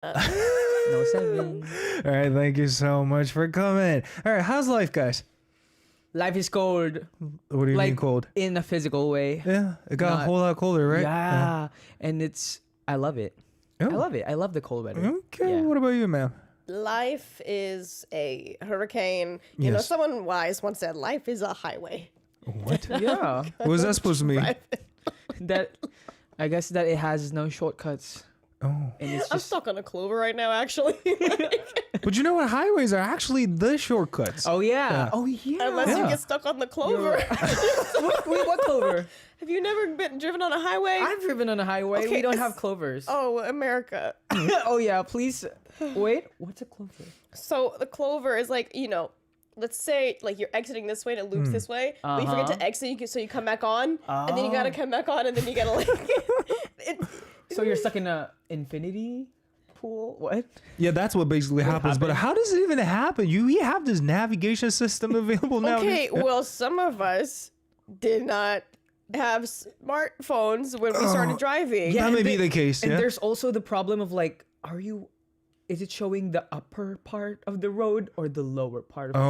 No 7. All right, thank you so much for coming. All right, how's life, guys? Life is cold. What do you mean Like cold? in a physical way. Yeah, it got a Not- whole lot colder, right? Yeah. And I love it. I Oh. love it. I love the cold weather. Okay, Yeah. what about you, ma'am? Life is a hurricane. You know, Yes. someone wise once said, life is a highway. What? Yeah. What was that supposed to mean? That I guess that it has no shortcuts. Oh. And it's I'm just stuck on a clover right now, actually. But you know what? Highways are actually the shortcuts. Oh yeah. Yeah. Oh yeah. Unless you Yeah. get stuck on the clover. what clover? Have you never been driven on a highway? I've driven on a highway. Okay, We don't it's- have clovers. Oh, America. Oh yeah, please. Wait, what's a clover? So the clover is like, you know, let's say like you're exiting this way and it loops this way, but you forget to exit, so you come back on, and then you gotta come back on, and then you gotta like. So you're stuck in a infinity pool? What? Yeah, that's what basically happens. But how does it even happen? We have this navigation system available now. Okay, well, some of us did not have smartphones when we started driving. That and may be the case, And yeah. there's also the problem of like, is it showing the upper part of the road or the lower part of the road?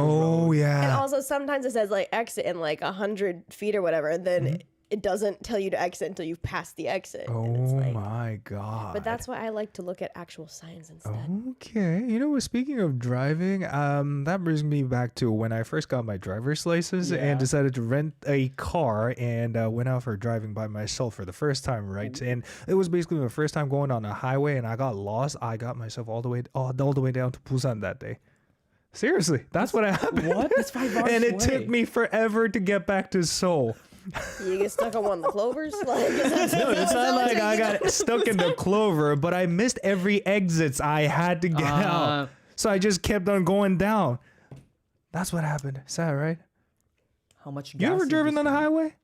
Oh, And yeah. also sometimes it says like exit in like 100 feet or whatever, and then it doesn't tell you to exit until you've passed the exit. And it's Oh, like, my God. but that's why I like to look at actual signs instead. Okay, you know what? Speaking of driving, that brings me back to when I first got my driver's license and decided to rent a car and went out for driving by myself for the first time, right? And it was basically my first time going on a highway, and I got lost. I got myself all the way down to Busan that day. Seriously, that's what happened. What? That's 5 hours And it away. took me forever to get back to Seoul. You get stuck on one of the clovers? Like, is that, No, it's not like I got stuck in the clover, but I missed every exits I had to get out. So I just kept on going down. That's what happened. Sad, right? How much gas? You ever did driven on a spend? highway?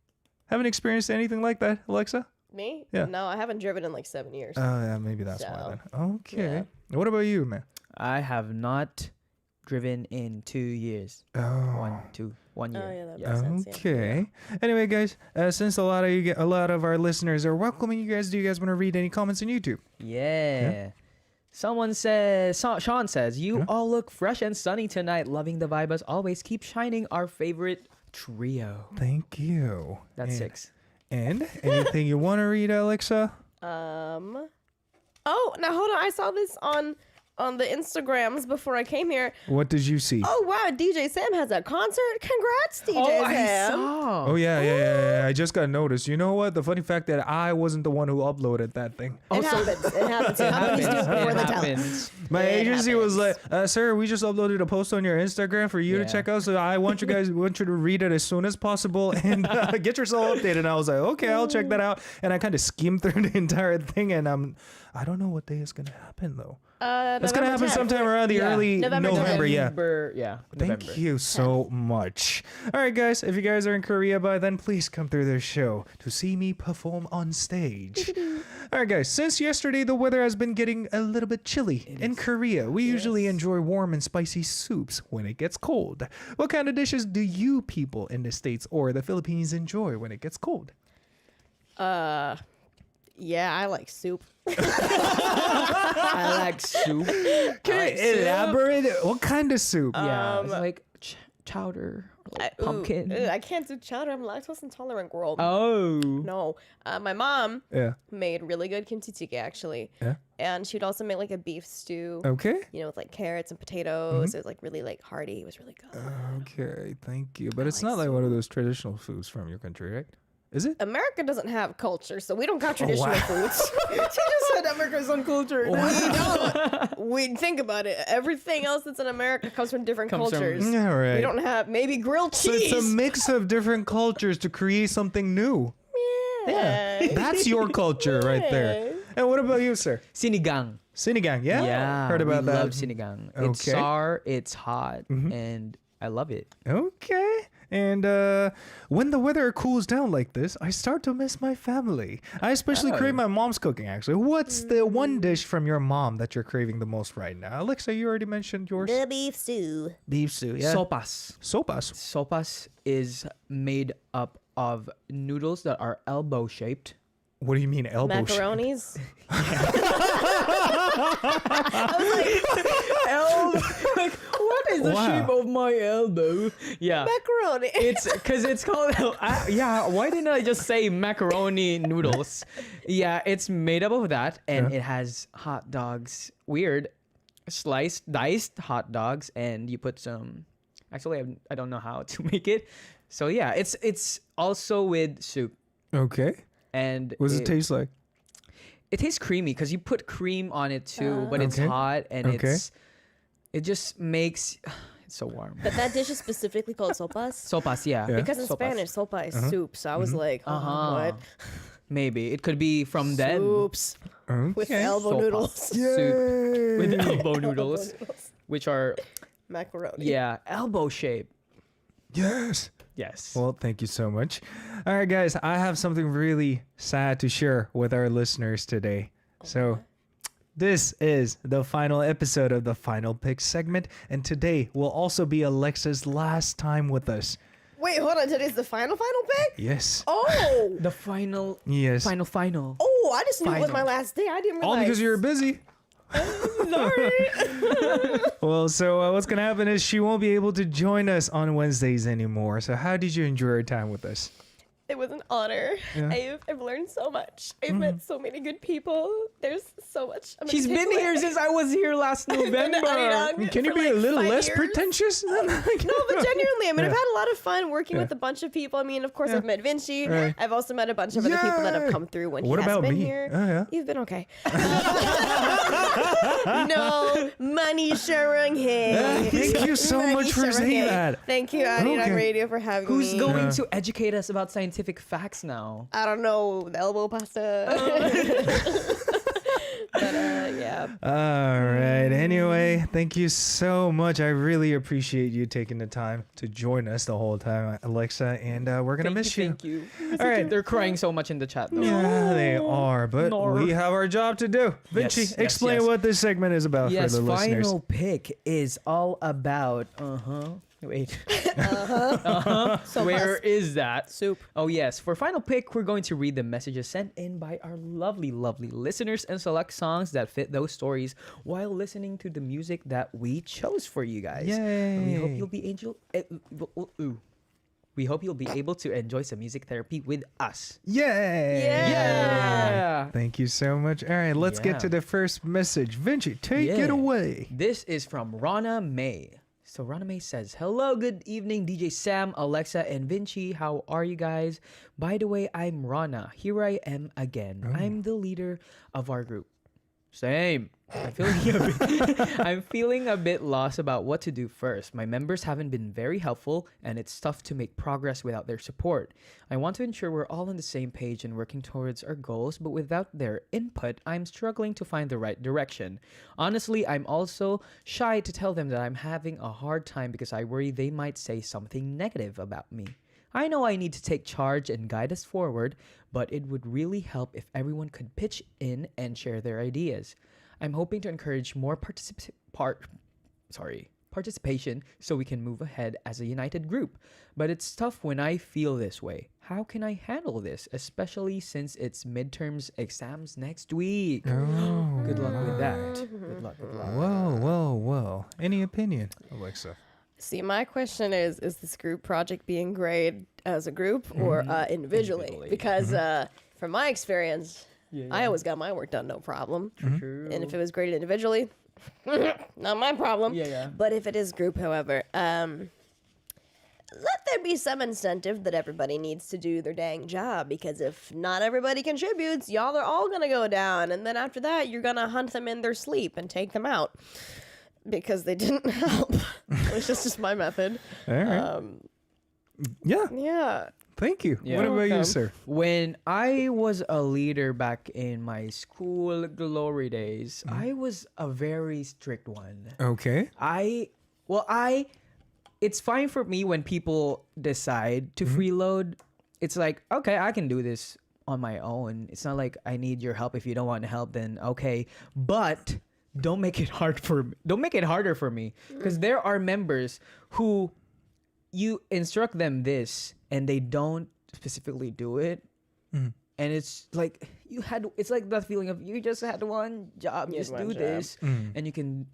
Haven't experienced anything like that, Alexa? me? Yeah. No, I haven't driven in like 7 years. Oh, yeah, maybe that's why So, then. Okay. What about you, man? I have not driven in 2 years. Oh. 1 year. Oh, yeah, that makes sense. Yeah. Okay. Anyway, guys, since a lot of our listeners are welcoming you guys, do you guys want to read any comments on YouTube? Yeah. Someone says, Sean says, you all look fresh and sunny tonight. Loving the vibe as always. Keep shining, our favorite trio. Thank you. That's And- 6. And anything you want to read, Alexa? Oh, now hold on. I saw this on the Instagrams before I came here. What did you see? Oh wow, DJ Sam has a concert. Congrats, DJ Sam. saw. Oh yeah. I just got noticed. You know what? The funny fact that I wasn't the one who uploaded that thing. It happens. It happens. It happens before they tell us. happens. My It agency was like, happens. "Sir, we just uploaded a post on your Instagram for you to Yeah. check out. So I want you to read it as soon as possible and get yourself updated." And I was like, "Okay, I'll check that out." And I kind of skimmed through the entire thing, and I don't know what day is gonna happen though. It's gonna happen sometime around the early November November. 10th. Yeah. November, yeah. Thank November. you so much. All right, guys. If you guys are in Korea by then, please come through this show to see me perform on stage. All right, guys. Since yesterday, the weather has been getting a little bit chilly in Korea. We usually enjoy warm and spicy soups when it gets cold. What kind of dishes do you people in the States or the Philippines enjoy when it gets cold? Yeah, I like soup. I like soup. Can you elaborate? What kind of soup? Yeah, it's like chowder or like pumpkin. I can't do chowder. I'm lactose intolerant, girl. Oh. No. My mom Yeah. made really good kimchi jjigae actually. Yeah. And she'd also make like a beef stew. Okay. You know, with like carrots and potatoes. It was like really like hearty. It was really good. Okay. Thank you. But it's not like one of those traditional foods from your country, right? Is it? America doesn't have culture, so we don't got traditional foods. She just said America's uncultured. We don't. We think about it. Everything else that's in America comes from different Comes from- cultures. Yeah, right. We don't have maybe grilled So cheese. it's a mix of different cultures to create something new. yeah. That's your culture right there. And what about you, sir? Sinigang. Sinigang, yeah? Yeah. Heard about we that. love sinigang. It's Okay. sour, it's hot, and I love it. Okay. And when the weather cools down like this, I start to miss my family. I especially crave my mom's cooking, actually. What's the one dish from your mom that you're craving the most right now? Alexa, you already mentioned yours. The beef stew. Beef stew, yeah. Sopas. Sopas. Sopas is made up of noodles that are elbow shaped. What do you mean elbow shape? Macaronis. Like, what is the Wow. shape of my elbow? Yeah. Macaroni. It's because it's called yeah, why didn't I just say macaroni noodles? Yeah, it's made up of that, and Yeah. it has hot dogs, weird diced hot dogs, and you put some, actually I don't know how to make it, so yeah, it's also with soup. Okay. And What does it taste like? it tastes creamy because you put cream on it too, but it's Okay. hot, and Okay. it just makes it's so warm. But that dish is specifically called sopas. Sopas, yeah. Yeah. Because in Sopas. Spanish, sopa is soup. So I was like, oh, what? Maybe it could be from them. Soups with Okay. elbow Sopas. noodles. Soup with elbow noodles, noodles. which are Macaroni. elbow shape. Yes. Yes. Well, thank you so much. All right, guys, I have something really sad to share with our listeners today. So, this is the final episode of the Final Pick segment, and today will also be Alexa's last time with us. Wait, hold on. Today's the final pick? Yes. Oh. the final. Yes. Final. Oh, I just knew it was Final. my last day. I didn't realize. All because you're busy. Sorry. Well, so what's going to happen is she won't be able to join us on Wednesdays anymore. So, how did you enjoy your time with us? It was an honor. Yeah. I've learned so much. I've met so many good people. There's so much. I'm gonna She's take been away. here since I was here last I've been to November. Arirang Can you for be a like little 5 less years. pretentious? No, but genuinely, I mean, I've Yeah. had a lot of fun working Yeah. with a bunch of people. I mean, of course, Yeah. I've met Vinci. Right. I've also met a bunch of other people that have Yay! come through when What he has about been me? here. Oh, yeah. You've been okay. No money sharing here. Thank you so Money much for sharing saying here. that. Thank you, Arirang Okay. Radio, for having Who's me. going Yeah. to educate us about scientific facts now? I don't know, the elbow pasta. But yeah. All right. Anyway, thank you so much. I really appreciate you taking the time to join us the whole time, Alexa. And we're going to miss you. Thank you. All right. They're crying so much in the chat though. Yeah, they are. But Nor. we have our job to do. Vinci, Yes, explain yes. what this segment is about Yes, for the listeners. final pick is all about wait. So Where is that? soup. Oh yes, for final pick, we're going to read the messages sent in by our lovely listeners and select songs that fit those stories while listening to the music that we chose for you guys. We hope Yay. you'll be We hope you'll be able to enjoy some music therapy with us. Yay! Yeah. Thank you so much. All right, let's Yeah. get to the first message. Vinci, take it Yeah. away. This is from Rana May. So Rana May says, "Hello, good evening, DJ Sam, Alexa, and Vinci. How are you guys? By the way, I'm Rana. Here I am again. I'm the leader of our group." Same. I'm feeling a bit lost about what to do first. My members haven't been very helpful, and it's tough to make progress without their support. I want to ensure we're all on the same page and working towards our goals, but without their input, I'm struggling to find the right direction. Honestly, I'm also shy to tell them that I'm having a hard time because I worry they might say something negative about me. I know I need to take charge and guide us forward, but it would really help if everyone could pitch in and share their ideas. I'm hoping to encourage more participation so we can move ahead as a united group. But it's tough when I feel this way. How can I handle this, especially since it's midterms exams next week? Oh. Good luck with that. Good luck. Whoa. Any opinion, Alexa? See, my question is this group project being graded as a group or individually? Individually. Because from my experience, I always got my work done, no problem. True. And if it was graded individually, not my problem. Yeah. But if it is group, however, let there be some incentive that everybody needs to do their dang job, because if not everybody contributes, y'all are all going to go down. And then after that, you're going to hunt them in their sleep and take them out because they didn't help. It's just my method. All right. Yeah. Yeah. Thank you. Yeah. What about you, Welcome. sir? When I was a leader back in my school glory days, I was a very strict one. Okay. It's fine for me when people decide to freeload. It's like, okay, I can do this on my own. It's not like I need your help. If you don't want to help, then okay. But don't make it harder for me, because there are members who you instruct them this and they don't specifically do it. and it's like it's like that feeling of you just had one job, You had just one do job. this, and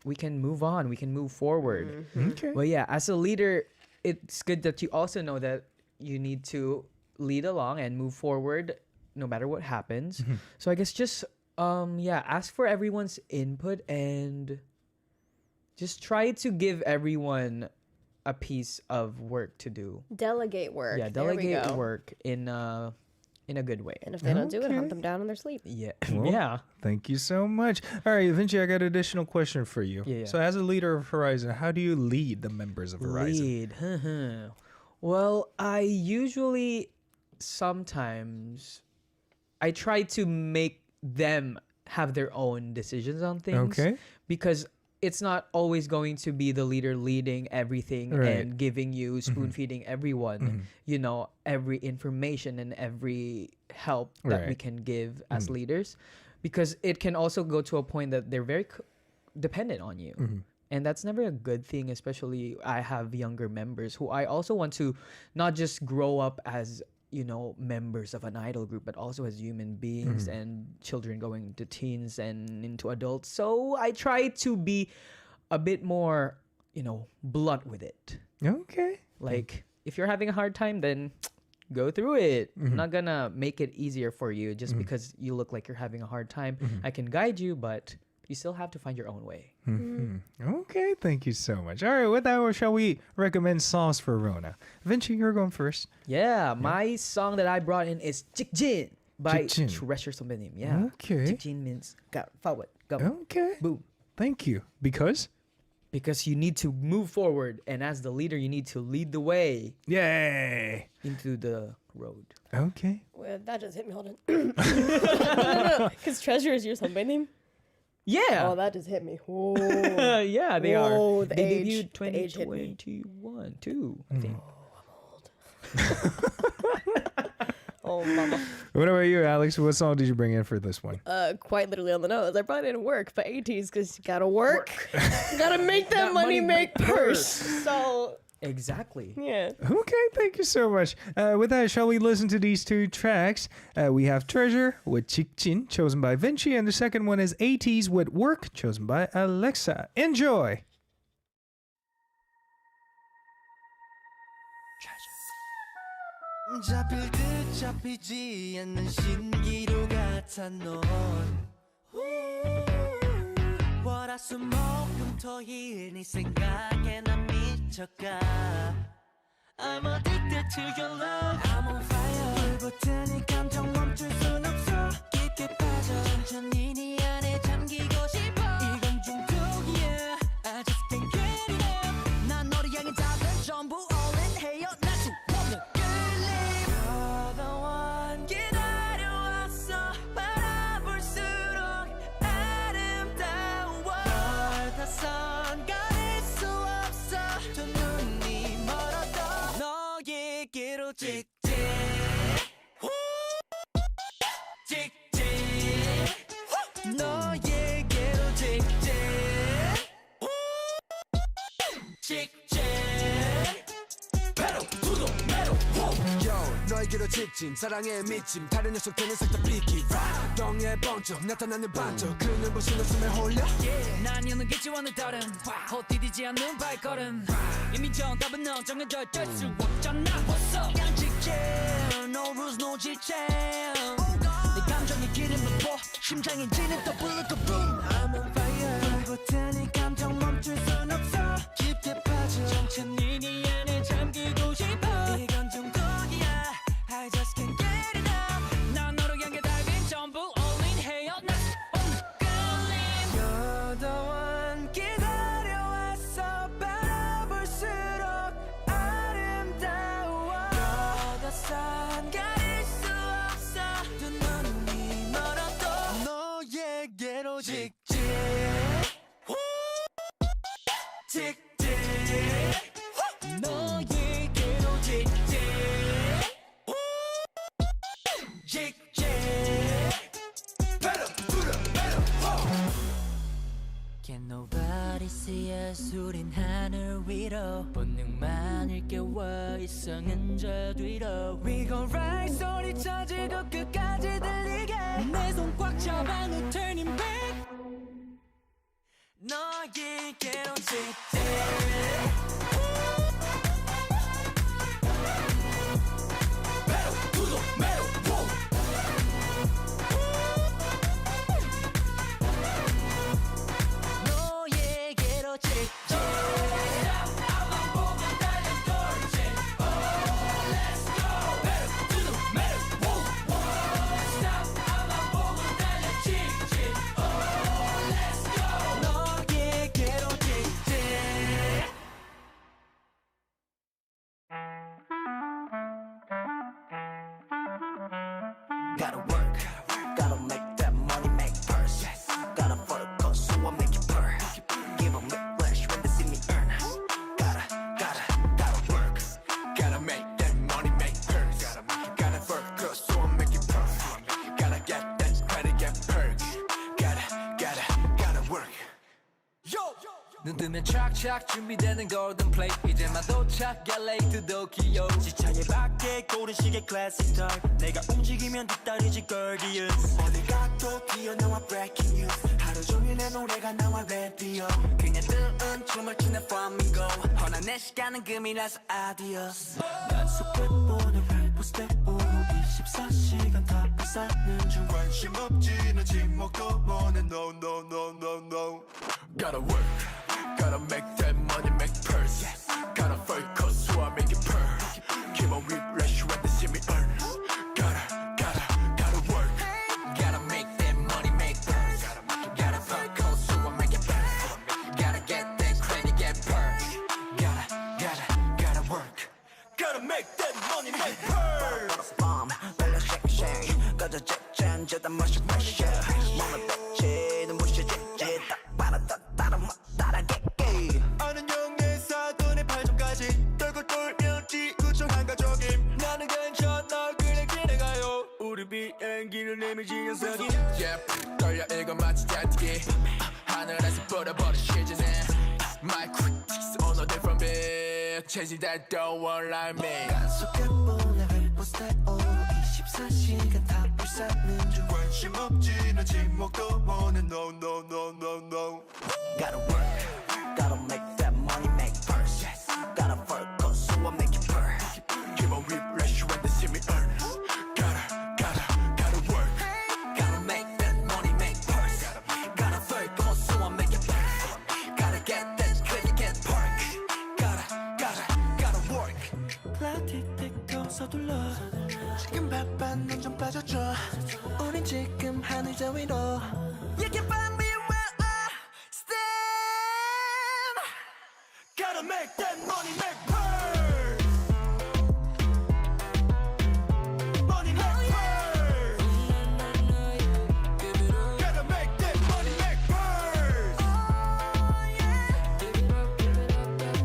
we can move on, we can move forward. Okay. But yeah, as a leader, it's good that you also know that you need to lead along and move forward no matter what happens. So I guess just ask for everyone's input and just try to give everyone a piece of work to do. Delegate work. Yeah, There we delegate go. work in a good way. And if they don't do it, Okay. hunt them down in their sleep. Yeah. Well, yeah. Thank you so much. All right, Vinci, I got an additional question for you. Yeah. So, as a leader of Horizon, how do you lead the members of Horizon? Lead. Well, I usually sometimes I try to make them have their own decisions on things. Okay. Because it's not always going to be the leader leading everything Right. and giving you spoon feeding everyone, every information and every help that we Right. can give as leaders, because it can also go to a point that they're very dependent on you. And that's never a good thing, especially I have younger members who I also want to not just grow up as members of an idol group, but also as human beings and children going to teens and into adults. So I try to be a bit more, blunt with it. Okay. Like, if you're having a hard time, then go through it. I'm not gonna make it easier for you just because you look like you're having a hard time. I can guide you, but you still have to find your own way. Okay, thank you so much. All right, with that, shall we recommend songs for Rona? Vinci, you're going first. Yeah, my song that I brought in is Jikjin by Jikjin. Treasure Sombenim. Yeah. Okay. Jikjin means go forward, go. Okay. Boom. Thank you. Because? Because you need to move forward, and as the leader, you need to lead the way Yay. into the road. Okay. Well, that just hit me. Hold on. No. Because Treasure is your name. Yeah. Oh, that just hit me. Whoa. Yeah, they Whoa, are. the They age- debuted the age hit me. 2021, too, I think. Oh, mama. What about you, Alex? What song did you bring in for this one? Quite literally on the nose. I brought in Work by 80s because you gotta work. You gotta make that money make purse. So, Exactly. yeah. Okay, thank you so much. With that, shall we listen to these two tracks? We have Treasure with Jikjin, chosen by Vinci, and the second one is 80s with Work, chosen by Alexa. Enjoy! 잡힐 듯 잡히지 않는 신기루 같아 넌 월화수목금토일 네 생각에 난 미쳐가 I'm addicted to your love I'm on fire 불붙은 이 감정 멈출 순 없어 깊게 빠져 천천히 네 안에 잠기고 싶어 이건 중독이야 I just can't get enough 난 너를 향해 답은 전부 all in 해요 나 수없는 끌림 You're the one 기다려왔어 바라볼수록 아름다워 널 다선 가릴 수 없어 두 눈이 멀어도 너에게로 직진 직진 너에게로 직진 직진 Pedal to the metal Yo 너에게로 직진 사랑에 미침 다른 녀석들은 싹다 비키 덩에 번쩍 나타나는 반쪽 그는 보시는 숨에 홀려 난 여는 기지와는 다른 헛디디지 않는 발걸음 이미 정답은 넌 정해져 있을 수 없잖아 What's up 양직진 No rules no 지침 내 감정이 기름을 부어 심장이 지는 또 불고 boom I'm on fire 불붙은 이 감정 멈출 순 없어 깊게 빠져 천천히 네 안에 잠기고 싶어 이건 중독이야 I just can't get enough 난 너를 향해 달린 전부 all in 해요 난 없는 끌림 You're the one 기다려왔어 바라볼수록 아름다워 You're the sun 가릴 수 없어 두 눈이 멀어도 너에게로 직진 직진 너에게로 직진 직진 Pedal to the metal Can nobody see us 우린 하늘 위로 본능만 일깨워 이성은 저 뒤로 We gon' rise 소리쳐 지고 끝까지 들리게 내 손 꽉 잡아 no turning back 너에게로 직진 너에게로 직진 너에게로 직진 Gotta work, gotta make that money, make purse. Gotta focus, so I make it purr. Give 'em a flash when they see me earn. Gotta work, gotta make that money, make purse. Gotta focus, so I make it purr. Gotta get that credit, get perk. Gotta work. 눈 뜨면 착착 준비되는 golden plate 이제만 도착 get late to Tokyo 지차에 밖에 고른 시계 classic time 내가 움직이면 뒤따르지 gorgeous 어딜 가도 튀어나와 breaking news 하루 종일 내 노래가 나와 radio 그냥 뜨은 춤을 추는 flamingo 허나 내 시간은 금이라서 adios 난 속도보는 래퍼 스텝으로 24시간 다 뺏사는 중 관심 없지 난 지목도 원해 no Gotta work Gotta make that money, make purse. Gotta focus, so I make it purr. Keep on refresh when they see me earn. Gotta work. Gotta make that money, make purse. Gotta focus, so I make it purr. Gotta get that credit, get purr. Gotta work. Gotta make that money, make purse. Bomb, better shake. Gotta jet, jet, mush, 몸을 뱉지, 눈부시지, 딱 봐라, 따라게. 아는 영의 사돈의 발전까지 떨고 돌면 지구촌 한가족임 나는 괜찮아 그냥 진행하여 우리 비행기를 내밀지 연석이 Yeah 떨려 이거 마치 잔디기 하늘에서 뿌려버린 시즌에 My critics on a different beat Chasing that don't want like me 속에 보내 래퍼 스텝으로 24시간 다 불사는 중 관심 없지 난 지목도 원해 No Gotta work Gotta make that money, make purse. Gotta focus, so I make it purr. Keep on refresh when they see me earn. Gotta work. Gotta make that money, make purse. Gotta focus, so I make it purr. Gotta get that credit, get perk. Gotta work. 플라틱틱도 서둘러. 지금 바쁜 넌좀 빠져줘. 우린 지금 하늘 저 위로. You can find me where I stand. Gotta make that money, make purse. Money, make purse. Gotta make that money, make purse.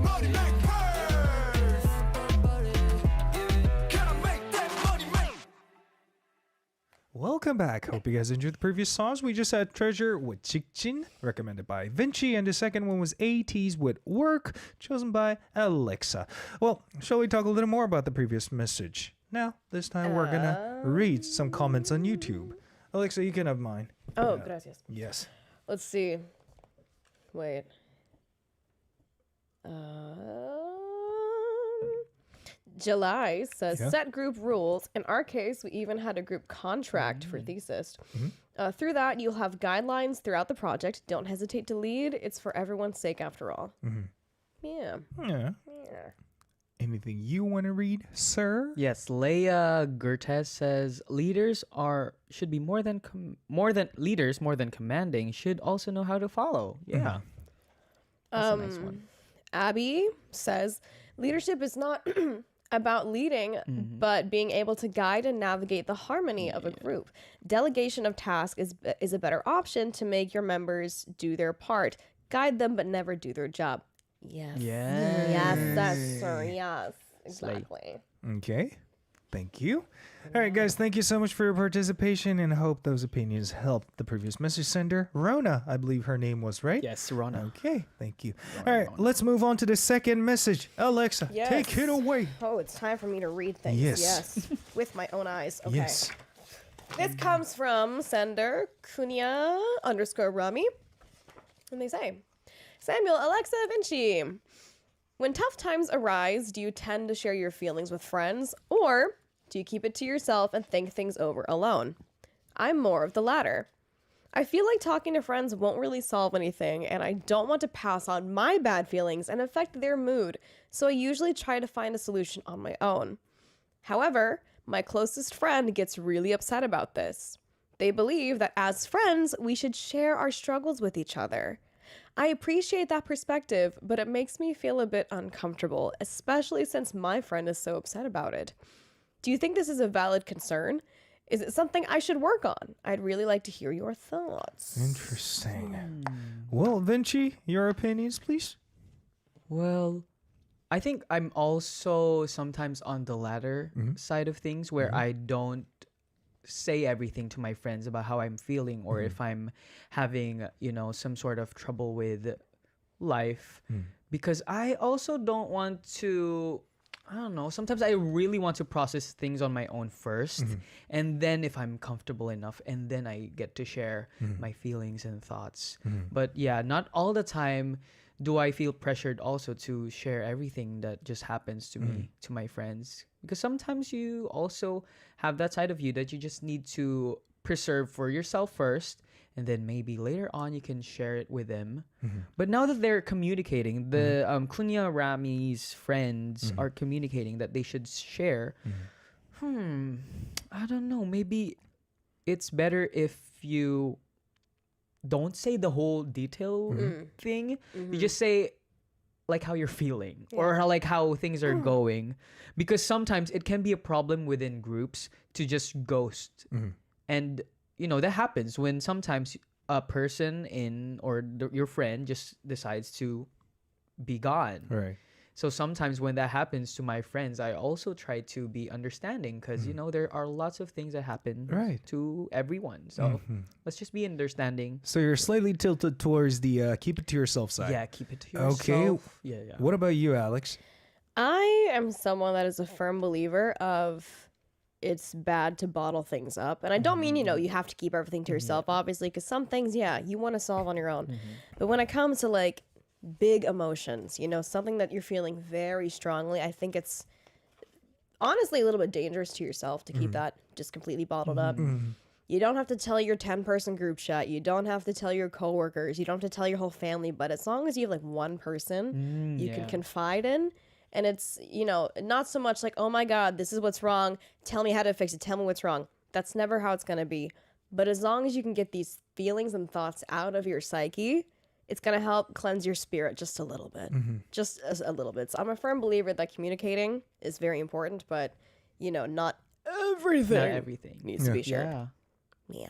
Money, make purse. Gotta make that money, make. Welcome back. Hope you guys enjoyed the previous songs. We just had Treasure with Jikjin, recommended by Vinci, and the second one was AT's with Work, chosen by Alexa. Well, shall we talk a little more about the previous message? Now, this time we're gonna read some comments on YouTube. Alexa, you can have mine. Oh, gracias. Yes. Let's see. Wait. July says, Yeah. set group rules. In our case, we even had a group contract for thesis. Through that, you'll have guidelines throughout the project. Don't hesitate to lead. It's for everyone's sake after all. Yeah. Yeah. Anything you want to read, sir? Yes, Leia Gertes says leaders should be more than commanding, should also know how to follow. Yeah. That's a nice one. Abby says, leadership is not about leading, but being able to guide and navigate the harmony of a group. Delegation of tasks is a better option to make your members do their part. Guide them, but never do their job. Yes. Yes. Yes, that's sir. Yes, exactly. Okay. Thank you. All right, guys, thank you so much for your participation, and I hope those opinions helped the previous message sender, Rona. I believe her name was, right? Yes, Rona. Okay, thank you. All right, let's move on to the second message. Alexa, Yes. take it away. Oh, it's time for me to read things. Yes. With my own eyes. Okay. Yes. This comes from sender Kunya_Rami. And they say, Samuel, Alexa, Vinci. When tough times arise, do you tend to share your feelings with friends, or do you keep it to yourself and think things over alone? I'm more of the latter. I feel like talking to friends won't really solve anything, and I don't want to pass on my bad feelings and affect their mood, so I usually try to find a solution on my own. However, my closest friend gets really upset about this. They believe that as friends, we should share our struggles with each other. I appreciate that perspective, but it makes me feel a bit uncomfortable, especially since my friend is so upset about it. Do you think this is a valid concern? Is it something I should work on? I'd really like to hear your thoughts. Interesting. Well, Vinci, your opinions, please. Well, I think I'm also sometimes on the latter side of things where I don't say everything to my friends about how I'm feeling, or if I'm having, some sort of trouble with life, because I also don't want to, I don't know, sometimes I really want to process things on my own first, and then if I'm comfortable enough, and then I get to share my feelings and thoughts. But yeah, not all the time do I feel pressured also to share everything that just happens to me, to my friends. Because sometimes you also have that side of you that you just need to preserve for yourself first, and then maybe later on you can share it with them. But now that they're communicating, the Kunya Rami's friends are communicating that they should share. I don't know. Maybe it's better if you don't say the whole detail thing. You just say like how you're feeling or how things are going, because sometimes it can be a problem within groups to just ghost. And that happens when sometimes a person your friend just decides to be gone. Right. So sometimes when that happens to my friends, I also try to be understanding, because there are lots of things that happen to everyone. So let's just be understanding. So you're slightly tilted towards the keep it to yourself side. Yeah, keep it to yourself. Okay. Yeah. What about you, Alex? I am someone that is a firm believer of it's bad to bottle things up. And I don't mean, you have to keep everything to yourself, obviously, because some things, you want to solve on your own. But when it comes to big emotions, something that you're feeling very strongly, I think it's honestly a little bit dangerous to yourself to keep that just completely bottled up. You don't have to tell your 10-person group chat. You don't have to tell your coworkers. You don't have to tell your whole family. But as long as you have one person you can confide in, and it's, not so much like, oh my God, this is what's wrong. Tell me how to fix it. Tell me what's wrong. That's never how it's going to be. But as long as you can get these feelings and thoughts out of your psyche, it's going to help cleanse your spirit just a little bit. Just a little bit. So I'm a firm believer that communicating is very important, but, not everything. Not everything needs to be shared. Yeah. Yeah.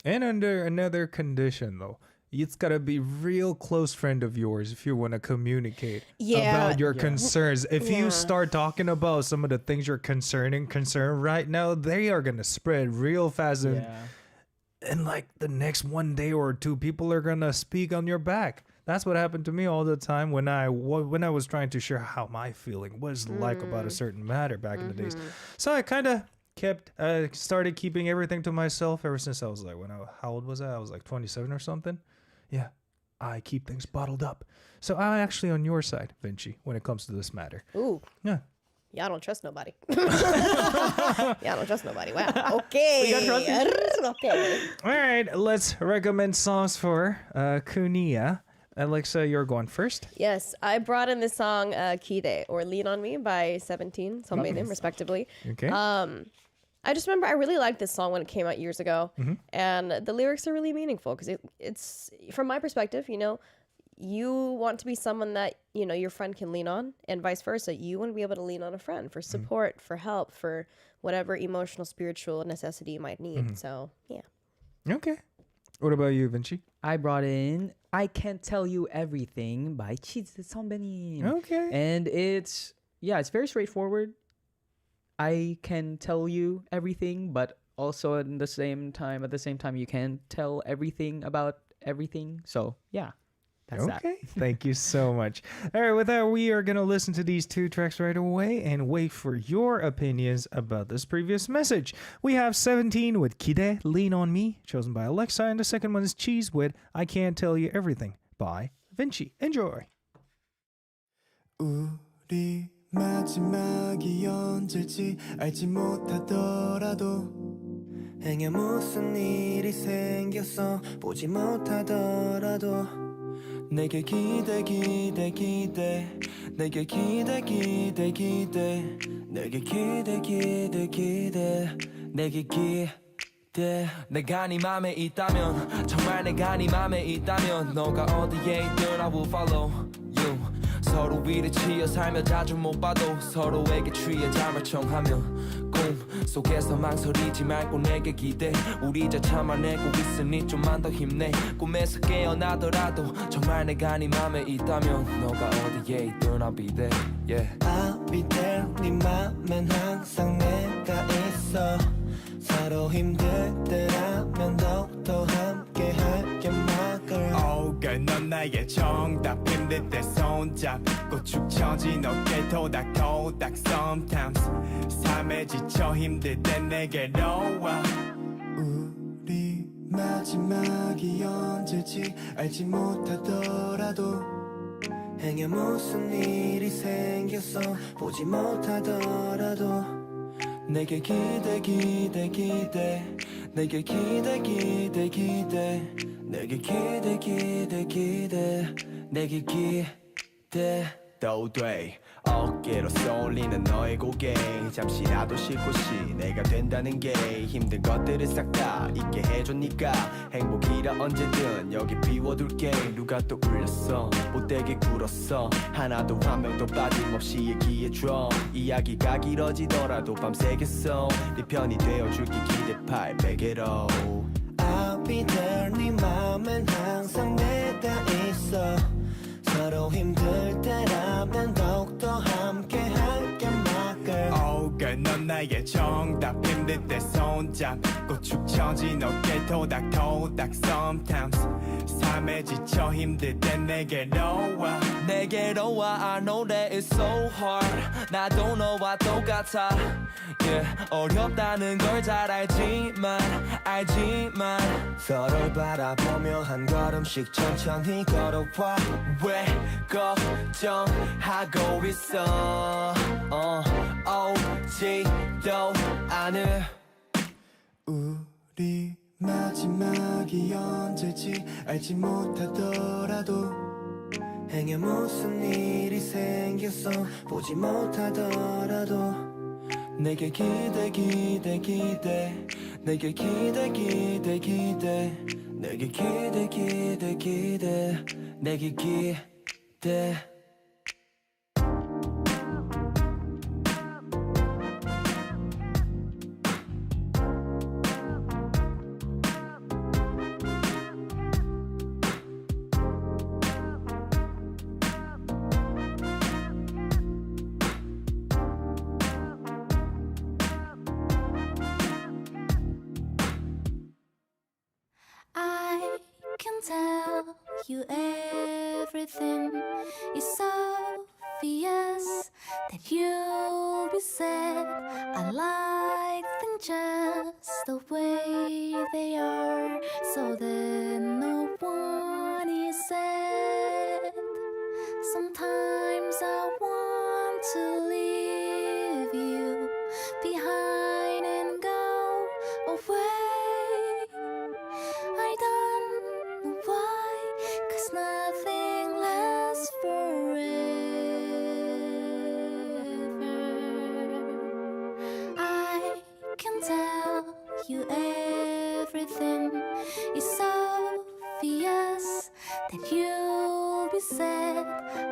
And under another condition, though, it's got to be real close friend of yours if you want to communicate about your concerns. If you start talking about some of the things you're concerned right now, they are going to spread real fast. And the next one day or two, people are going to speak on your back. That's what happened to me all the time when I was trying to share how my feeling was about a certain matter back in the days. So I kind of started keeping everything to myself ever since I was how old was I? I was 27 or something. Yeah, I keep things bottled up. So I'm actually on your side, Vinci, when it comes to this matter. Ooh. Yeah. Yeah, I don't trust nobody. I don't trust nobody. Wow. Okay. Okay. All right, let's recommend songs for Kunia. Alexa, you're going first. Yes, I brought in this song, Kide, or Lean on Me by 17, Songbeinim, respectively. Okay. I just remember I really liked this song when it came out years ago, and the lyrics are really meaningful because it's, from my perspective, you want to be someone that, your friend can lean on, and vice versa. You want to be able to lean on a friend for support, for help, for whatever emotional, spiritual necessity you might need. So, yeah. Okay. What about you, Vinci? I brought in I Can't Tell You Everything by Chiz Sonbenim. Okay. And it's very straightforward. I can tell you everything, but also at the same time, you can't tell everything about everything. So yeah, that's that. Okay, thank you so much. All right, with that, we are going to listen to these two tracks right away and wait for your opinions about this previous message. We have 17 with Kide, Lean on Me, chosen by Alexa, and the second one is Cheese with I Can't Tell You Everything by Vinci. Enjoy. 우리 마지막이 언제일지 알지 못하더라도 행여 무슨 일이 생겨서 보지 못하더라도 내게 기대 기대 기대 내게 기대 기대 기대 내게 기대 기대 기대 내게 기대 내가 네 맘에 있다면 정말 내가 네 맘에 있다면 너가 어디에 있든 I will follow you 서로 위를 치여 살며 자주 못 봐도 서로에게 취해 잠을 청하며 꿈 속에서 망설이지 말고 내게 기대 우리 잘 참아내고 있으니 좀만 더 힘내 꿈에서 깨어나더라도 정말 내가 네 맘에 있다면 너가 어디에 있든 I'll be there yeah. I'll be there 네 맘엔 항상 내가 있어 서로 힘들 때라면 더욱더 함께 할게 my girl Oh girl 넌 나의 정답 힘들 때 손잡고 축 처진 어깨 토닥토닥 sometimes 삶에 지쳐 힘들 때 내게로 와 우리 마지막이 언제지 알지 못하더라도 행여 무슨 일이 생겨서 보지 못하더라도 내게 기대 기대 기대 내게 기대 기대 기대 내게 기대 기대 기대 내게 기대 또 돼 어깨로 쏠리는 너의 고개 잠시라도 쉴 곳이 내가 된다는 게 힘든 것들을 싹 다 잊게 해줘 니까 행복이라 언제든 여기 비워둘게 누가 또 울렸어 못되게 굴었어 하나도 한 명도 빠짐없이 얘기해줘 이야기가 길어지더라도 밤새겠어 네 편이 되어줄게 기대 800개로 I'll be there 네 맘엔 항상 내가 있어 서로 힘들 때라면 더욱더 함께 할게 my girl Oh girl 넌 나의 정답 힘들 때 손잡고 축 처진 어깨 토닥토닥 sometimes 삶에 지쳐 힘들 때 내게로 와 내게로 와 I know that it's so hard 나도 너와 똑같아 yeah. 어렵다는 걸 잘 알지만 서로를 바라보며 한 걸음씩 천천히 걸어와 왜 걱정하고 있어 오지도 않을 우리 마지막이 언제지 알지 못하더라도 행여 무슨 일이 생겨서 보지 못하더라도 내게 기대 기대 기대 내게 기대 기대 기대 내게 기대 기대 기대 내게 기대 I can tell you everything. It's obvious that you'll be sad. I like things just the way they are, so that no one is sad. Sometimes I want to leave you behind and go away. I don't know why, 'cause nothing lasts forever. I can tell you everything. It's obvious that you'll be sad.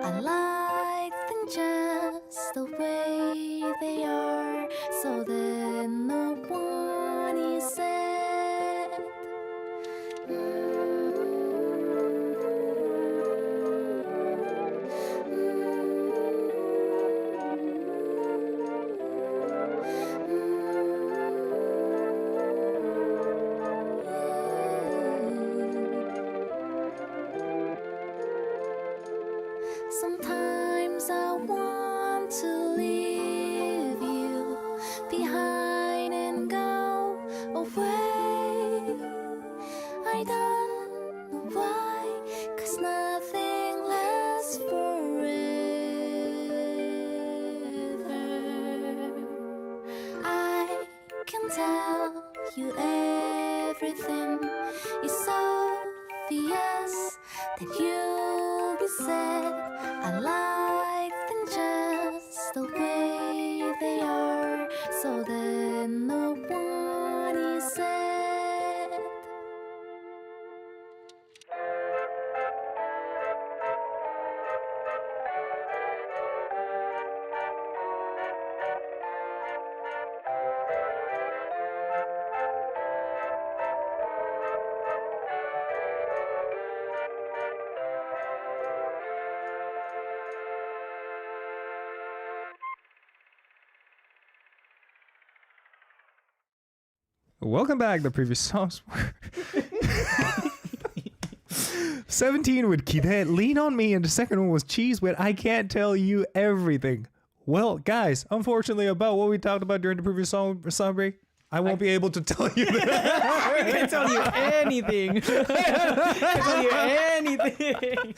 I like things just the way they are, so that no one is sad. Sometimes I want to leave you behind and go away. I don't know why, 'cause nothing lasts forever. I can tell you everything. It's obvious that you'll be sad. I like them just the way they are, so that no one is sad. Welcome back. The previous songs were 17 with Kidet, Lean on Me, and the second one was Cheese with I Can't Tell You Everything. Well, guys, unfortunately, about what we talked about during the previous song break, I won't be able to tell you that. I can't tell you anything. I can't tell you anything.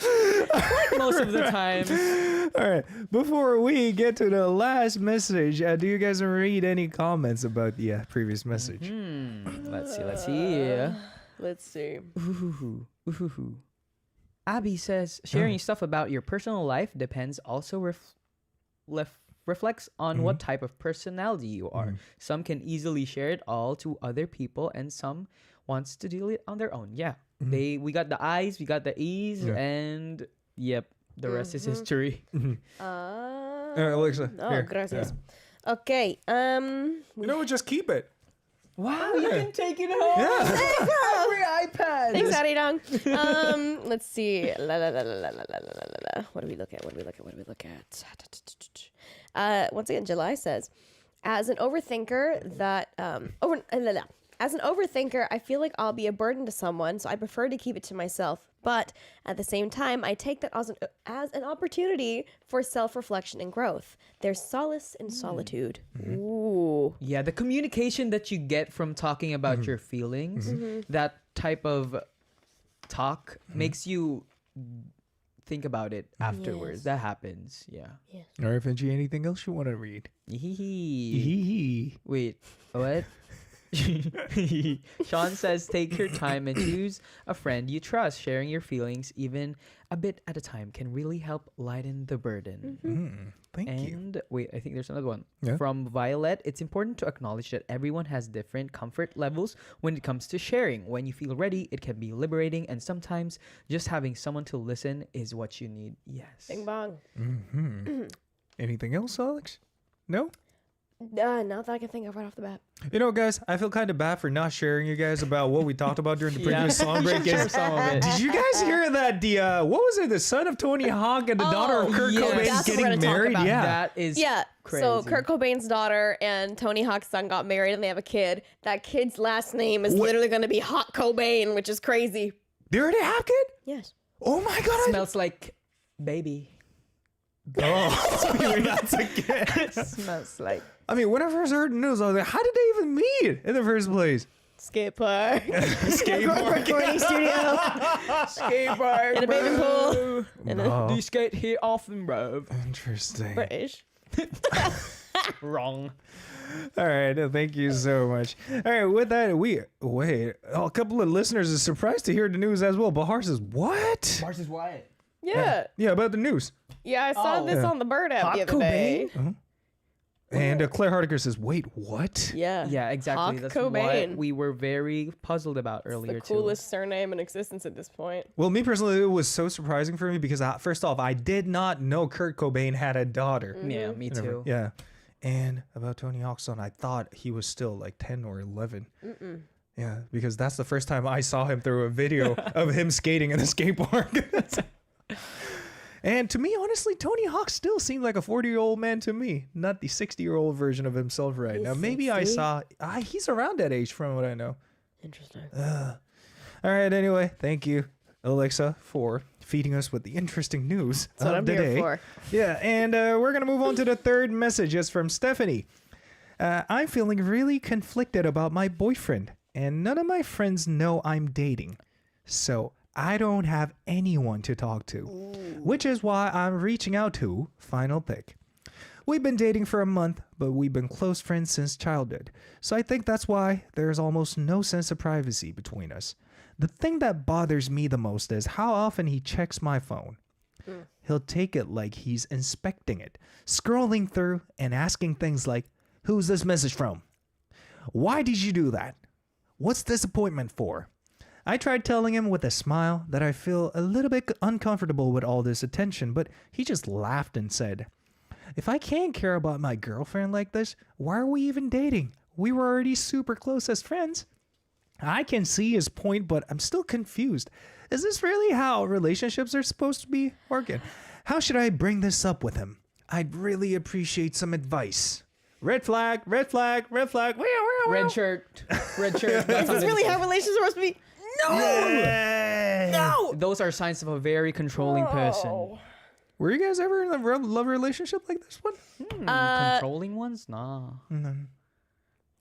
Like most of the time. All right. Before we get to the last message, do you guys read any comments about the previous message? Let's see. Let's see. Ooh. Abby says, sharing stuff about your personal life depends also reflects on what type of personality you are. Some can easily share it all to other people, and some wants to deal it on their own. Yeah. We got the I's, we got the E's, and yep, the rest is history. Alexa, Oh, here. gracias. Okay. You know what? Just keep it. Wow, you can take it home. Yeah. Every iPad. Thanks, Arirang. Let's see. What do we look at? Once again, July says, as an overthinker, I feel like I'll be a burden to someone, so I prefer to keep it to myself. But at the same time, I take that as an opportunity for self-reflection and growth. There's solace in solitude. Ooh. Yeah, the communication that you get from talking about your feelings, that type of talk makes you think about it afterwards. Yes. That happens. Yeah. All right, Vinci, anything else you want to read? Wait, what? Sean says, take your time and choose a friend you trust. Sharing your feelings, even a bit at a time, can really help lighten the burden. Thank you. And wait, I think there's another one. Yeah? From Violet, it's important to acknowledge that everyone has different comfort levels when it comes to sharing. When you feel ready, it can be liberating, and sometimes just having someone to listen is what you need. Yes. Bing bong. Anything else, Alex? No? Not that I can think of right off the bat. You know, guys, I feel kind of bad for not sharing you guys about what we talked about during the previous song break. Share some of it. Did you guys hear that what was it? The son of Tony Hawk and the daughter of Kurt yes. Cobain That's what we're getting gonna talk married? about. Yeah. That is crazy. So Kurt Cobain's daughter and Tony Hawk's son got married and they have a kid. That kid's last name is literally going to be Hawk Cobain, which is crazy. They already have a kid? Yes. Oh my God. Smells like baby. That's a kid. Smells like. I mean, when I first heard the news, I was like, how did they even meet in the first place? Skate park. Skate park. Recording studio. Skate park. In a bathing pool. Do you skate here often, bro? Interesting. British. Wrong. All right, thank you so much. All right, with that, a couple of listeners are surprised to hear the news as well. Bahar says, what? Mars is Wyatt. Yeah. Yeah, about the news. Yeah, I saw this Yeah. on the Bird app Hawk the other day. And Claire Hardiker says, wait, what? Yeah. Yeah, exactly. Hawk That's Cobain. what we were very puzzled about earlier The too. coolest surname in existence at this point. Well, me personally, it was so surprising for me because first off, I did not know Kurt Cobain had a daughter. Yeah, me too. Yeah. And about Tony Hawk's son, I thought he was still like 10 or 11. Yeah, because that's the first time I saw him through a video of him skating in a skate park. And to me, honestly, Tony Hawk still seemed like a 40-year-old man to me, not the 60-year-old version of himself right now. Maybe 60? he's around that age from what I know. Interesting. All right, anyway, thank you. Alexa, for feeding us with the interesting news That's what of I'm the here day. for. Yeah, and we're going to move on to the third message. It's from Stephanie. I'm feeling really conflicted about my boyfriend, and none of my friends know I'm dating. So I don't have anyone to talk to, which is why I'm reaching out to Final Pick. We've been dating for a month, but we've been close friends since childhood. So I think that's why there's almost no sense of privacy between us. The thing that bothers me the most is how often he checks my phone. He'll take it like he's inspecting it, scrolling through and asking things like, "Who's this message from? Why did you do that? What's this appointment for?" I tried telling him with a smile that I feel a little bit uncomfortable with all this attention, but he just laughed and said, "If I can't care about my girlfriend like this, why are we even dating? We were already super close as friends." I can see his point, but I'm still confused. Is this really how relationships are supposed to be working? How should I bring this up with him? I'd really appreciate some advice. Red flag, red flag, red flag. Red shirt. Red shirt. Is this really how relationships are supposed to be? No! No! Those are signs of a very controlling person. Oh. Were you guys ever in a love relationship like this one? Controlling ones? Nah.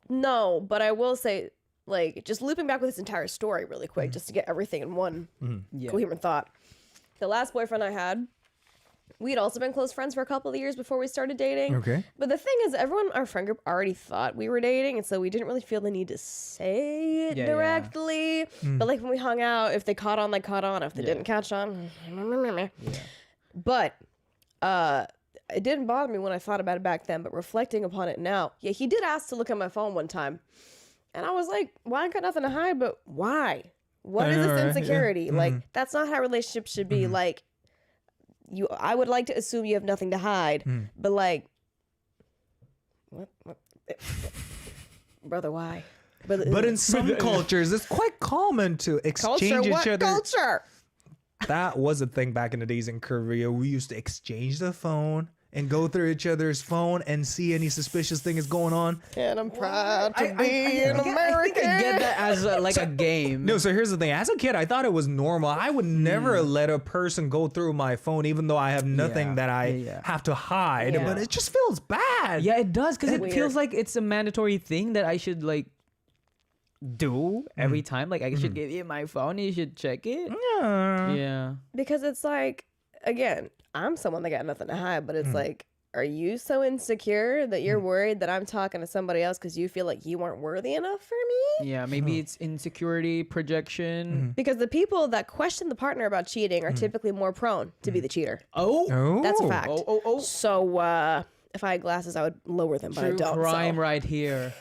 No, but I will say, like, just looping back with this entire story really quick, just to get everything in one Yeah. coherent thought. The last boyfriend I had, we'd also been close friends for a couple of years before we started dating. Okay. But the thing is, everyone in our friend group already thought we were dating, and so we didn't really feel the need to say it Yeah, yeah. directly. But like when we hung out, if they caught on, they caught on. If they didn't catch on, but it didn't bother me when I thought about it back then. But reflecting upon it now, yeah, he did ask to look at my phone one time, and I was like, "Well, I got nothing to hide, but why? What is know, this right? Yeah. insecurity? Like, that's not how relationships should be. Like." I would like to assume you have nothing to hide, but like, what? Brother, why? But in some cultures, it's quite common to exchange culture, each what other. culture? That was a thing back in the days in Korea. We used to exchange the phone and go through each other's phone and see any suspicious thing is going on. And I'm proud to be an I American. think I get that as like a game. No, so here's the thing. As a kid, I thought it was normal. I would never let a person go through my phone, even though I have nothing Yeah, that I yeah. have to hide. Yeah. But it just feels bad. Yeah, it does because it Weird. feels like it's a mandatory thing that I should like do every time. Like I should give you my phone, you should check it. Yeah. Because it's like, again, I'm someone that got nothing to hide, but it's like, are you so insecure that you're worried that I'm talking to somebody else because you feel like you weren't worthy enough for me? Yeah, maybe it's insecurity, projection. Because the people that question the partner about cheating are typically more prone to be the cheater. Oh, Oh. That's a fact. oh. So if I had glasses, I would lower them, but I True don't. crime so. right here.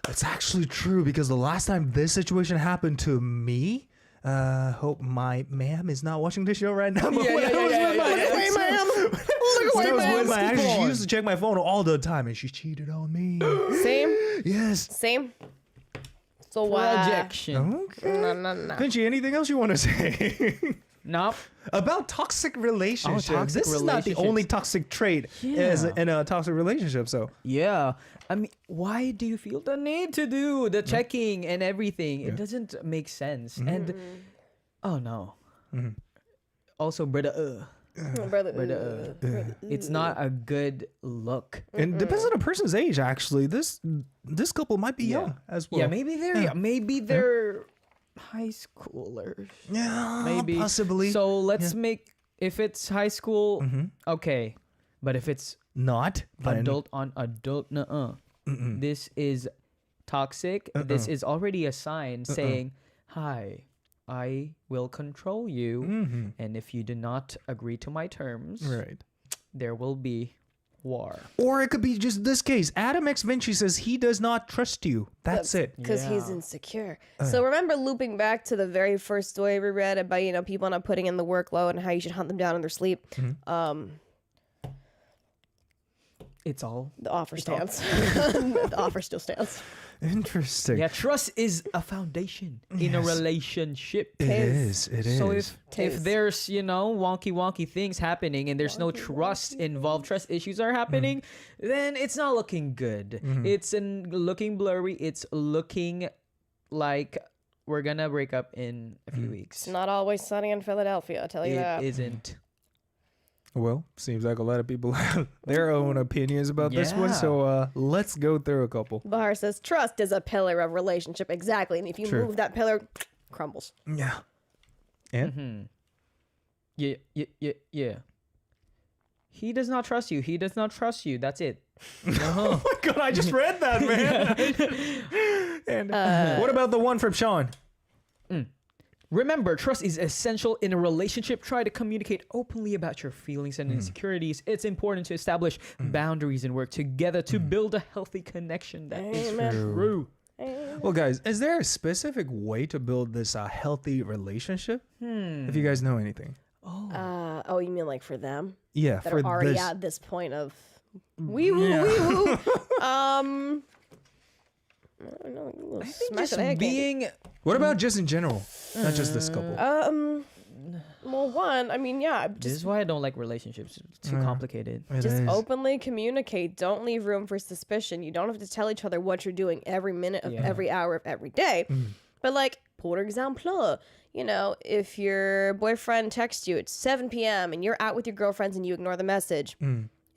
It's actually true because the last time this situation happened to me, hope my ma'am is not watching this show right now. But when I was with my Look away, ex- ma'am. Look when I away, was with ma'am. my ex, she used to check my phone all the time, and she cheated on me. Same. Yes. Same. So Projection. Okay. No. Vinci, anything else you want to say Nope. about toxic relationships? toxic This is not the only toxic trait as Yeah. in a toxic relationship. So Yeah. I mean, why do you feel the need to do the checking and everything? It doesn't make sense. And oh no. Also, brother, it's not a good look. and it depends on the person's age. Actually, this couple might be young as well. Yeah, maybe they're high schoolers. Yeah, Maybe possibly. So let's make if it's high school, okay. But if it's not then- adult on adult, this is toxic. This is already a sign saying, "Hi, I will control you, and if you do not agree to my terms, Right. there will be war." Or it could be just this case. Adam X Vinci says he does not trust you. That's it. Because he's Yeah. insecure. So remember looping back to the very first story we read about, people not putting in the workload and how you should hunt them down in their sleep. It's all. The offer stands. The offer still stands. Interesting. Yeah, trust is a foundation in a relationship. It is. It is. So if Tis. there's wonky things happening and there's no trust involved, trust issues are happening, then it's not looking good. It's looking blurry. It's looking like we're gonna break up in a few weeks. It's not always sunny in Philadelphia, I'll tell you that. It isn't. Well, seems like a lot of people have their own opinions about this one. Yeah. So let's go through a couple. Bahar says, trust is a pillar of relationship. Exactly. And if you True. move that pillar, crumbles. Yeah. And Yeah. He does not trust you. He does not trust you. That's it. oh my god, I just read that, man. And what about the one from Sean? Remember, trust is essential in a relationship. Try to communicate openly about your feelings and insecurities. It's important to establish boundaries and work together to build a healthy connection. That is Amen. true. Well, guys, is there a specific way to build this healthy relationship? If you guys know anything. Oh, you mean like for them? Yeah, That for are already this. at this point of wee woo, wee woo. I don't know, a little smack Just of the head candy. being What about just in general? Not just this couple. Well, one, I mean, yeah, this just is why I don't like relationships. It's too complicated. It just is. openly communicate. Don't leave room for suspicion. You don't have to tell each other what you're doing every minute of every hour of every day. But like, pour exemple, you know, if your boyfriend texts you at 7 p.m. and you're out with your girlfriends and you ignore the message,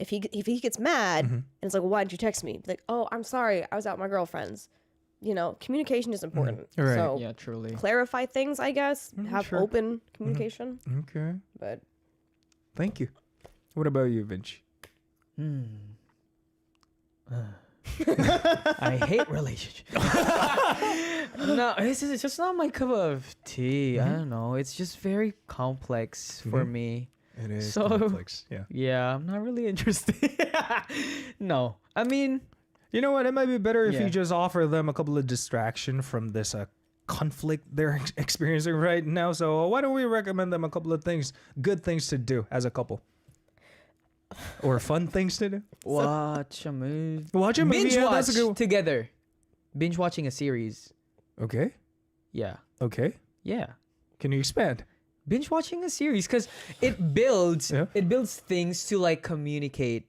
if he gets mad and it's like, well, why didn't you text me? Be like, oh, I'm sorry, I was out with my girlfriends. You know, communication is important. Right. So Yeah, truly. clarify things, I guess. Have sure. open communication. Okay. But Thank you. What about you, Vinci? I hate relationships. No, it's just not my cup of tea. I don't know. It's just very complex for me. It is So- complex. Yeah. Yeah, I'm not really interested. No, I mean, You know what? It might be better if Yeah. you just offer them a couple of distraction from this conflict they're experiencing right now. So why don't we recommend them a couple of things, good things to do as a couple, or fun things to do? watch a movie. Watch a movie. Binge Yeah, watch that's a good one. together. Binge watching a series. Okay. Yeah, Okay. yeah. Can you expand? Binge watching a series because it builds Yeah. things to like communicate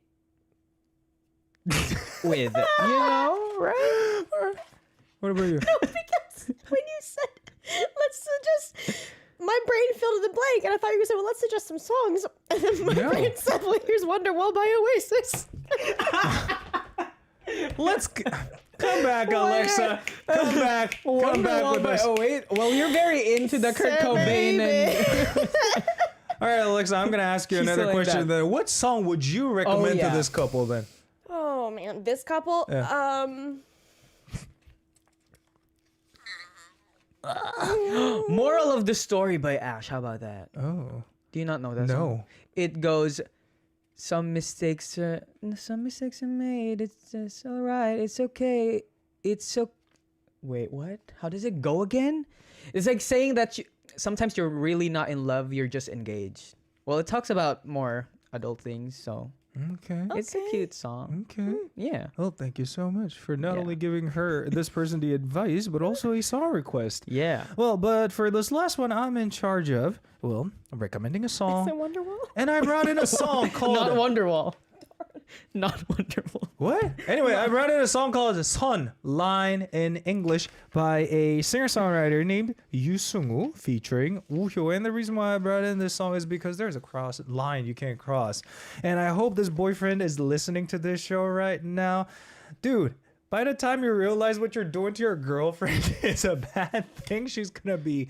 with. You know, right? What about you? because when you said, let's suggest, my brain filled in the blank, and I thought you were going to say, well, let's suggest some songs. And then my No. brain said, well, here's Wonderwall by Oasis. Let's come back, Alexa. Come back. Come back with us. Oh wait, well you're very into the Kurt Say Cobain baby. and All right, Alexa. I'm gonna ask you She's another still like question. that. Then, what song would you recommend yeah. to this couple? Then. Oh, man. This couple, Moral of the Story by Ash. How about that? Oh. Do you not know that? No. song? It goes, some mistakes are made. It's all right. It's okay. It's so. Wait, what? How does it go again? It's like saying that sometimes you're really not in love. You're just engaged. Well, it talks about more adult things, so Okay. it's a cute song. Okay. Yeah. Well, thank you so much for not Yeah. only giving this person the advice, but also a song request. Yeah. Well, but for this last one, I'm in charge of, recommending a song. Wonderwall. And I brought in a song called... Not Wonderwall. Not Wonderwall. What? Anyway, I brought in a song called Sun Line in English by a singer-songwriter named Yu Sung-woo featuring Woo Hyo. And the reason why I brought in this song is because there's a line you can't cross. And I hope this boyfriend is listening to this show right now. Dude, by the time you realize what you're doing to your girlfriend is a bad thing, she's gonna be,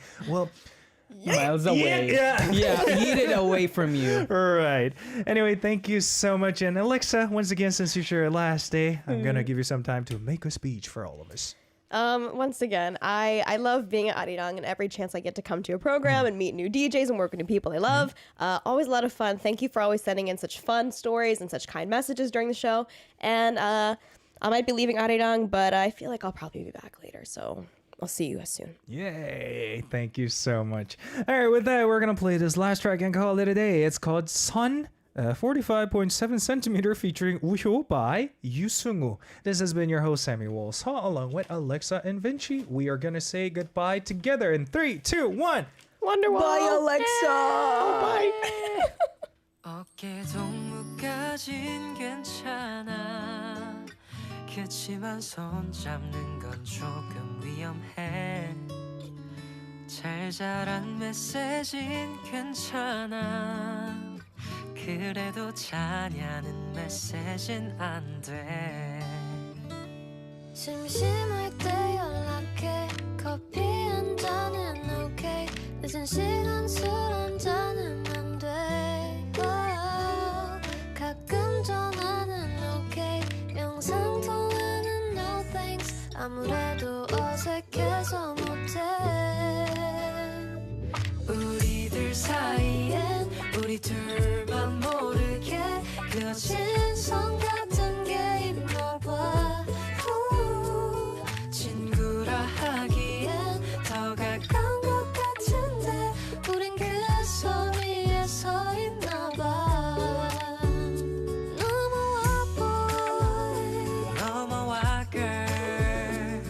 Miles away. yeah. Yeah, eat it away from you. Right. Anyway, thank you so much. And Alexa, once again, since it's your last day, I'm going to give you some time to make a speech for all of us. Once again, I love being at Arirang, and every chance I get to come to a program and meet new DJs and work with new people I love. Always a lot of fun. Thank you for always sending in such fun stories and such kind messages during the show. And I might be leaving Arirang, but I feel like I'll probably be back later. So I'll see you guys soon. Yay. Thank you so much. All right, with that, we're going to play this last track and call it a day. It's called Sun. 45.7 centimeter featuring Woo Hyo by Yu Sung-woo. This has been your host, Sammy Wolsaw, along with Alexa and Vinci. We are going to say goodbye together in 3, 2, 1. Wonderwall. Bye, Alexa. Bye. 어깨 동무까진 괜찮아 그치만 손 잡는 건 조금 위험해 잘 자란 메시지는 괜찮아 그래도 자냐는 메시지는 안돼 심심할 때 연락해 커피 한 잔은 오케이 늦은 시간 술 한 잔은 안돼 가끔 전화는 오케이 영상 통화는 no thanks 아무래도 어색해서 못해 우리들 사이엔 우리 둘만 모르게 그어진 선 같은 게 있나 봐 친구라 하기엔 더 가까운 것 같은데 우린 그 선 위에 서 있나 봐 넘어와 girl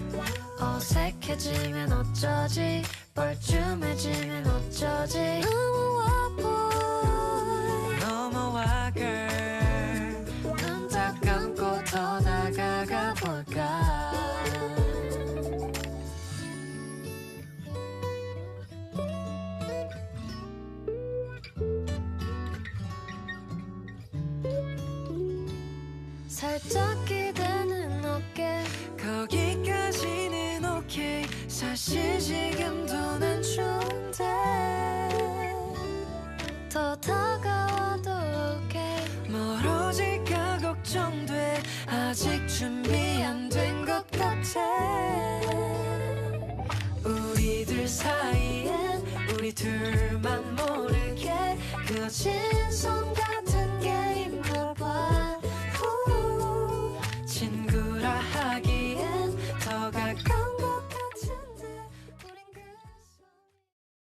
어색해지면 어쩌지 뻘쭘해지면 어쩌지 넘어와 girl 눈 딱 감고 더 다가가 볼까 살짝 기대는 어깨 거기까지는 오케이 사실 지금도 난 좋은데 더 다가와도 오케이 멀어질까 걱정돼 아직 준비 안 된 것 같아 우리들 사이엔 우리 둘만 모르게 그어진 손 같은